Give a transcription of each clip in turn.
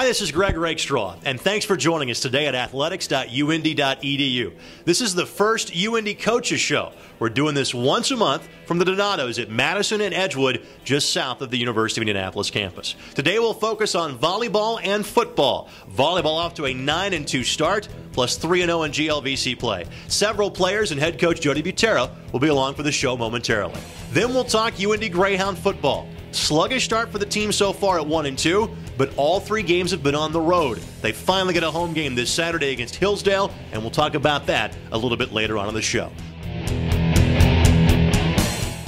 Hi, this is Greg Rakestraw, and thanks for joining us today at athletics.uindy.edu. This is the first UIndy Coaches Show. We're doing this once a month from the Donatos at Madison and Edgewood, just south of the University of Indianapolis campus. Today we'll focus on volleyball and football. Volleyball off to a 9-2 start, plus 3-0 in GLVC play. Several players and head coach Jody Butera will be along for the show momentarily. Then we'll talk UIndy Greyhound football. Sluggish start for the team so far at 1-2, but all three games have been on the road. They finally get a home game this Saturday against Hillsdale, and we'll talk about that a little bit later on in the show.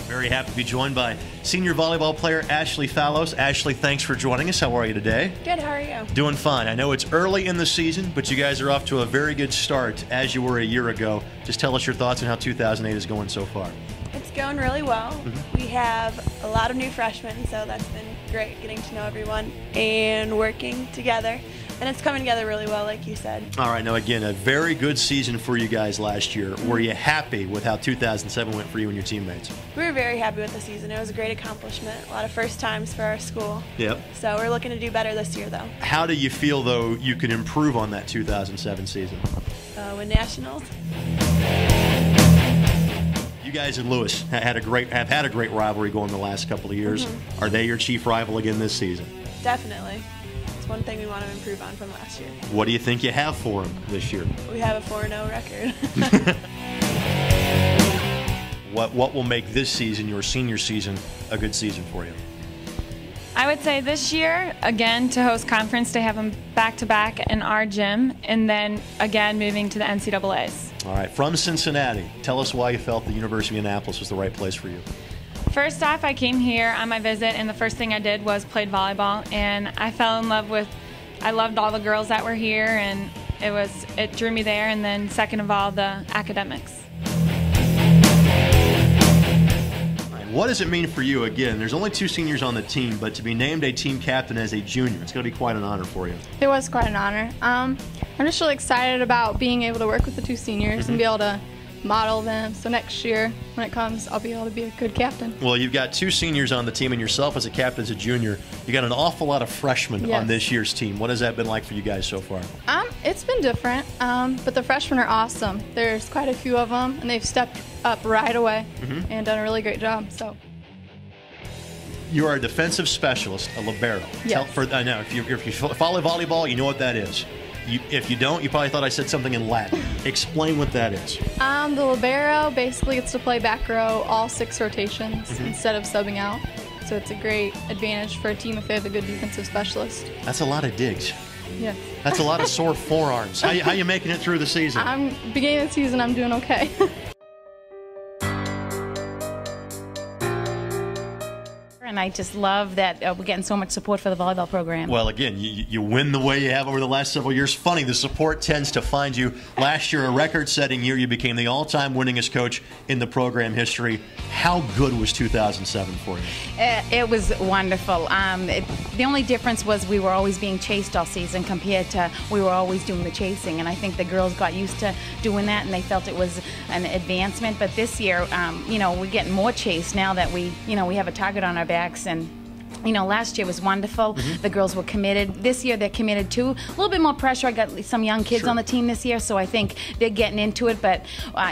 Very happy to be joined by senior volleyball player Ashley Fallows. Ashley, thanks for joining us. How are you today? Good, how are you? Doing fine. I know it's early in the season, but you guys are off to a very good start as you were a year ago. Just tell us your thoughts on how 2008 is going so far. It's going really well. We have a lot of new freshmen, so that's been great getting to know everyone and working together. And it's coming together really well, like you said. All right, now again, a very good season for you guys last year. Were you happy with how 2007 went for you and your teammates? We were very happy with the season. It was a great accomplishment. A lot of first times for our school. Yep. So we're looking to do better this year, though. How do you feel, though, you can improve on that 2007 season? With nationals. You guys and Lewis have had a great rivalry going the last couple of years. Are they your chief rival again this season? Definitely. It's one thing we want to improve on from last year. What do you think you have for them this year? We have a 4-0 record. What will make this season, your senior season, a good season for you? I would say this year, again, to host conference, to have them back-to-back in our gym, and then, again, moving to the NCAAs. All right, from Cincinnati, tell us why you felt the University of Indianapolis was the right place for you. First off, I came here on my visit, and the first thing I did was played volleyball, and I fell in love with, I loved all the girls that were here, and it drew me there, and then second of all, the academics. What does it mean for you? Again, there's only 2 seniors on the team, but to be named a team captain as a junior, it's going to be quite an honor for you. It was quite an honor. I'm just really excited about being able to work with the 2 seniors and be able to model them. So next year, when it comes, I'll be able to be a good captain. Well, you've got 2 seniors on the team and yourself as a captain as a junior. You got an awful lot of freshmen on this year's team. What has that been like for you guys so far? It's been different, but the freshmen are awesome. There's quite a few of them, and they've stepped up right away and done a really great job. So. You are a defensive specialist, a libero. Yes. I know, if you follow volleyball, you know what that is. If you don't, you probably thought I said something in Latin. Explain what that is. The libero basically gets to play back row all 6 rotations instead of subbing out. So it's a great advantage for a team if they have a good defensive specialist. That's a lot of digs. Yeah. That's a lot of sore forearms. How you making it through the season? Beginning of the season, I'm doing okay. And I just love that we're getting so much support for the volleyball program. Well, again, you win the way you have over the last several years. Funny, the support tends to find you. Last year, a record-setting year, you became the all-time winningest coach in the program history. How good was 2007 for you? It was wonderful. The only difference was we were always being chased all season compared to we were always doing the chasing. And I think the girls got used to doing that, and they felt it was an advancement. But this year, we're getting more chased now that we have a target on our backs. And last year was wonderful. The girls were committed. This year they're committed too. A little bit more pressure. I got some young kids on the team this year, so I think they're getting into it. But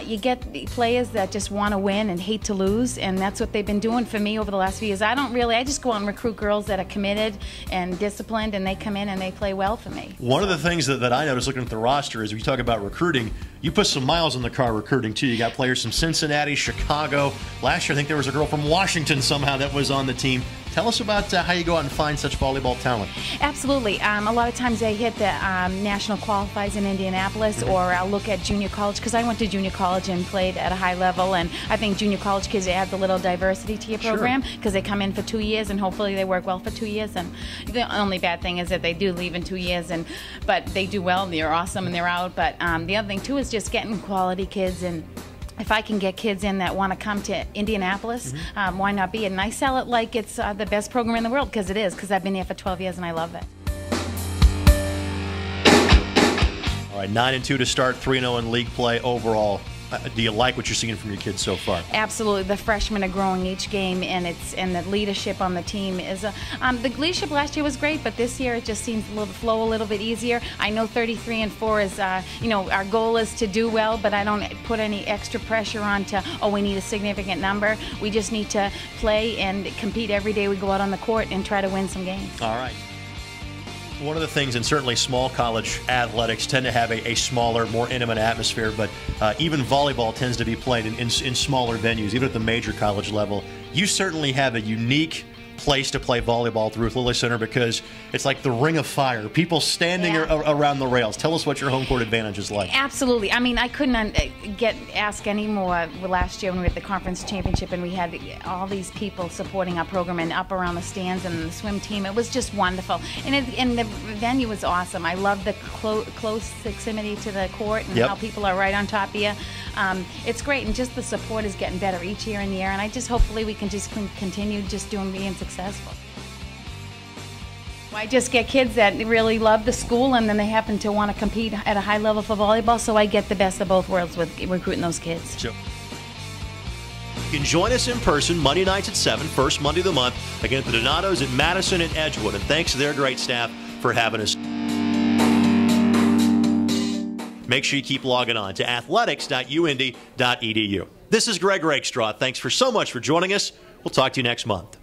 you get players that just want to win and hate to lose, and that's what they've been doing for me over the last few years. I just go out and recruit girls that are committed and disciplined, and they come in and they play well for me. One of the things that I noticed looking at the roster is, we talk about recruiting, you put some miles in the car recruiting too. You got players from Cincinnati, Chicago. Last year I think there was a girl from Washington somehow that was on the team. Tell us about how you go out and find such volleyball talent. Absolutely. A lot of times I hit the national qualifiers in Indianapolis, or I'll look at junior college, because I went to junior college and played at a high level, and I think junior college kids add a little diversity to your program, because they come in for 2 years and hopefully they work well for 2 years. And the only bad thing is that they do leave in 2 years, but they do well and they're awesome and they're out. But the other thing too is just getting quality kids, and if I can get kids in that want to come to Indianapolis, why not be? And I sell it like it's the best program in the world, because it is, because I've been here for 12 years and I love it. All right, 9-2 to start, 3-0 in league play overall. Do you like what you're seeing from your kids so far? Absolutely, the freshmen are growing each game, and the leadership on the team is the leadership last year was great, but this year it just seems to flow a little bit easier. I know 33-4 is our goal is to do well, but I don't put any extra pressure on to we need a significant number. We just need to play and compete every day we go out on the court and try to win some games. All right. One of the things, and certainly small college athletics tend to have a smaller, more intimate atmosphere, but even volleyball tends to be played in smaller venues, even at the major college level. You certainly have a unique place to play volleyball through Lilly Center because it's like the ring of fire, people standing around the rails. Tell us what your home court advantage is like. Absolutely. I mean, I couldn't ask any more. Last year when we were at the conference championship and we had all these people supporting our program and up around the stands and the swim team, it was just wonderful. And the venue was awesome. I love the close proximity to the court and how people are right on top of you. It's great, and just the support is getting better each year and year, and I just hopefully we can just continue just being successful. I just get kids that really love the school, and then they happen to want to compete at a high level for volleyball, so I get the best of both worlds with recruiting those kids. Sure. You can join us in person Monday nights at 7, first Monday of the month, again at the Donatos at Madison and Edgewood, and thanks to their great staff for having us. Make sure you keep logging on to athletics.uindy.edu. This is Greg Rakestraw. Thanks for so much for joining us. We'll talk to you next month.